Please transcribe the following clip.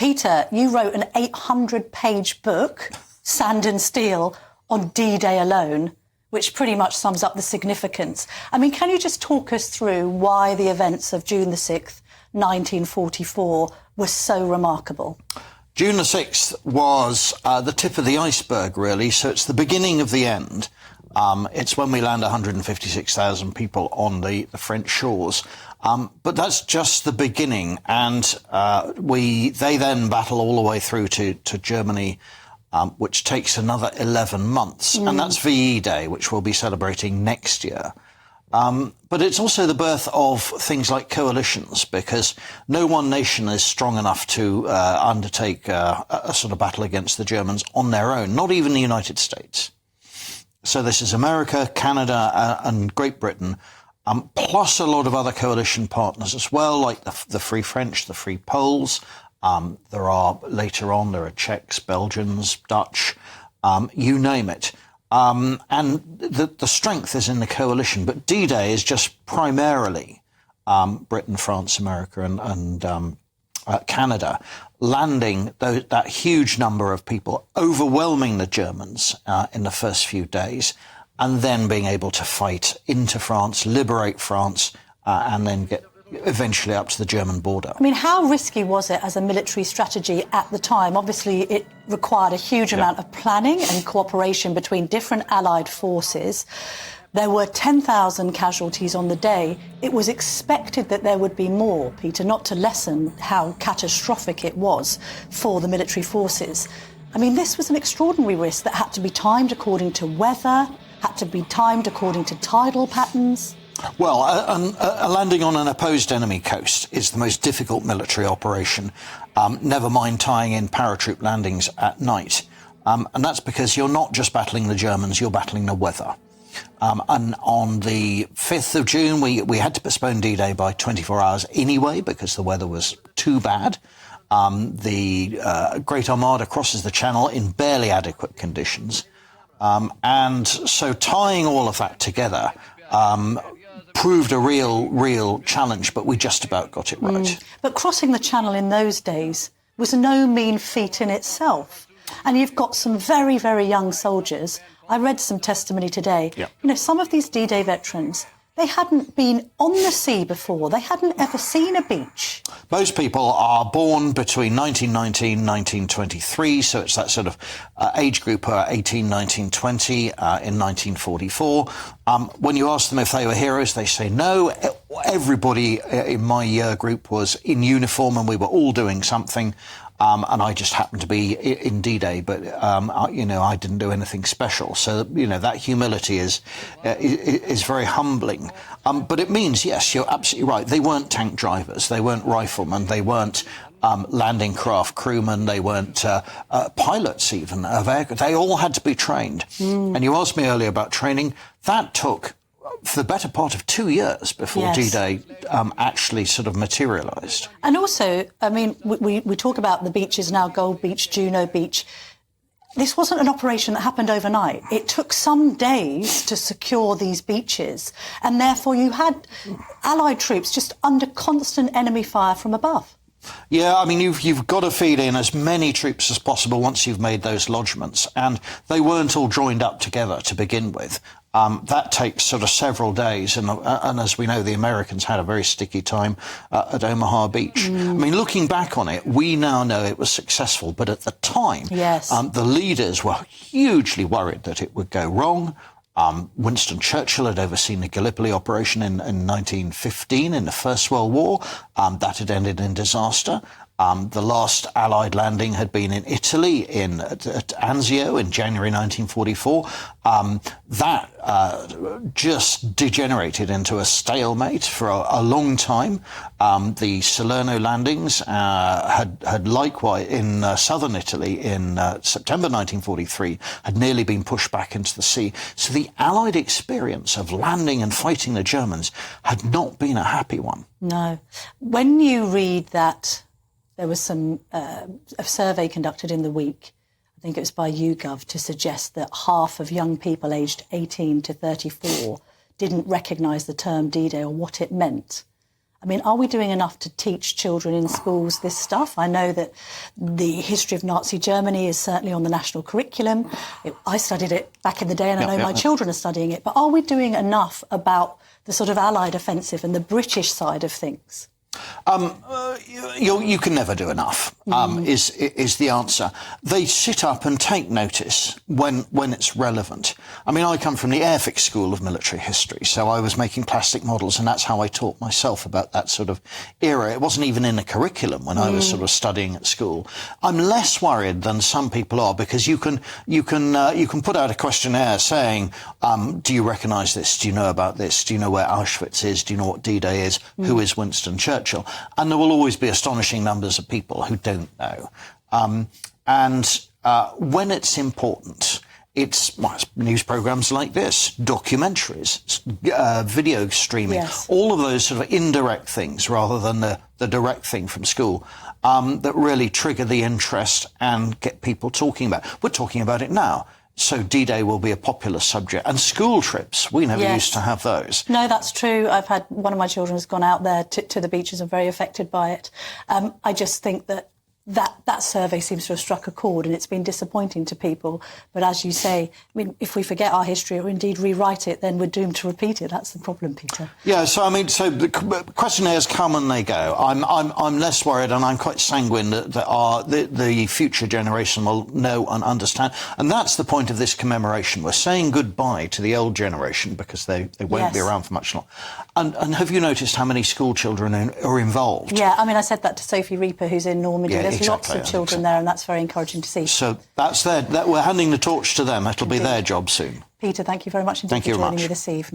Peter, you wrote an 800-page book, Sand and Steel, on D-Day alone, which pretty much sums up the significance. I mean, can you just talk us through why the events of June the 6th, 1944 were so remarkable? June the 6th was the tip of the iceberg, really, so it's the beginning of the end. It's when we land 156,000 people on the French shores. But that's just the beginning, and they then battle all the way through to Germany, which takes another 11 months. And that's VE Day, which we'll be celebrating next year. But it's also the birth of things like coalitions, because no one nation is strong enough to undertake a sort of battle against the Germans on their own, not even the United States. So this is America, Canada, and Great Britain, plus a lot of other coalition partners as well, like the Free French, the Free Poles. There are Czechs, Belgians, Dutch, you name it. And the strength is in the coalition, but D-Day is just primarily Britain, France, America, and Canada, landing that huge number of people, overwhelming the Germans in the first few days, and then being able to fight into France, liberate France, and then get eventually up to the German border. I mean, how risky was it as a military strategy at the time? Obviously, it required a huge amount of planning and cooperation between different Allied forces. There were 10,000 casualties on the day. It was expected that there would be more, Peter, not to lessen how catastrophic it was for the military forces. I mean, this was an extraordinary risk that had to be timed according to weather, had to be timed according to tidal patterns. Well, a landing on an opposed enemy coast is the most difficult military operation, never mind tying in paratroop landings at night. And that's because you're not just battling the Germans, you're battling the weather. And on the 5th of June, we had to postpone D-Day by 24 hours anyway, because the weather was too bad. The Great Armada crosses the Channel in barely adequate conditions. And so tying all of that together proved a real challenge, but we just about got it right. But crossing the Channel in those days was no mean feat in itself. And you've got some very, very young soldiers. I read some testimony today. Yeah. You know, some of these D-Day veterans, they hadn't been on the sea before. They hadn't ever seen a beach. Most people are born between 1919 and 1923, so it's that sort of age group, 18, 19, 20, in 1944. When you ask them if they were heroes, they say no. Everybody in my year group was in uniform and we were all doing something. And I just happened to be in D-Day, but, I didn't do anything special. So, that humility is very humbling. But it means, yes, you're absolutely right. They weren't tank drivers. They weren't riflemen. They weren't landing craft crewmen. They weren't pilots even of aircraft. They all had to be trained. And you asked me earlier about training. That took for the better part of 2 years before D-Day actually sort of materialised. And also, I mean, we talk about the beaches now, Gold Beach, Juno Beach. This wasn't an operation that happened overnight. It took some days to secure these beaches, and therefore you had Allied troops just under constant enemy fire from above. Yeah, I mean, you've got to feed in as many troops as possible once you've made those lodgements, and they weren't all joined up together to begin with. That takes sort of several days, and as we know, the Americans had a very sticky time at Omaha Beach. I mean, looking back on it, we now know it was successful, but at the time, the leaders were hugely worried that it would go wrong. Winston Churchill had overseen the Gallipoli operation in 1915 in the First World War. That had ended in disaster. The last Allied landing had been in Italy at Anzio in January 1944. That just degenerated into a stalemate for a long time. The Salerno landings had likewise in southern Italy in September 1943 had nearly been pushed back into the sea. So the Allied experience of landing and fighting the Germans had not been a happy one. No. When you read that there was a survey conducted in the week, I think it was by YouGov, to suggest that half of young people aged 18 to 34 didn't recognise the term D-Day or what it meant. I mean, are we doing enough to teach children in schools this stuff? I know that the history of Nazi Germany is certainly on the national curriculum. I studied it back in the day, and I know my children are studying it. But are we doing enough about the sort of Allied offensive and the British side of things? You can never do enough, is the answer. They sit up and take notice when it's relevant. I mean, I come from the Airfix School of Military History, so I was making plastic models, and that's how I taught myself about that sort of era. It wasn't even in the curriculum when I was sort of studying at school. I'm less worried than some people are, because you can put out a questionnaire saying, do you recognise this? Do you know about this? Do you know where Auschwitz is? Do you know what D-Day is? Who is Winston Churchill? And there will always be astonishing numbers of people who don't know. When it's important, it's news programmes like this, documentaries, video streaming, all of those sort of indirect things rather than the direct thing from school that really trigger the interest and get people talking about it. We're talking about it now. So D-Day will be a popular subject. And school trips, we never used to have those. No, that's true. I've had one of my children has gone out there to the beaches and very affected by it. I just think that survey seems to have struck a chord, and it's been disappointing to people. But as you say, I mean, if we forget our history or indeed rewrite it, then we're doomed to repeat it. That's the problem, Peter. Yeah, so I mean, so the questionnaires come and they go. I'm less worried, and I'm quite sanguine that the future generation will know and understand. And that's the point of this commemoration. We're saying goodbye to the old generation because they won't be around for much longer. And have you noticed how many school children are involved? Yeah, I mean, I said that to Sophie Reaper, who's in Normandy. There's lots of children there, and that's very encouraging to see. So we're handing the torch to them. It'll be their job soon. Peter, thank you very much indeed for joining me this evening.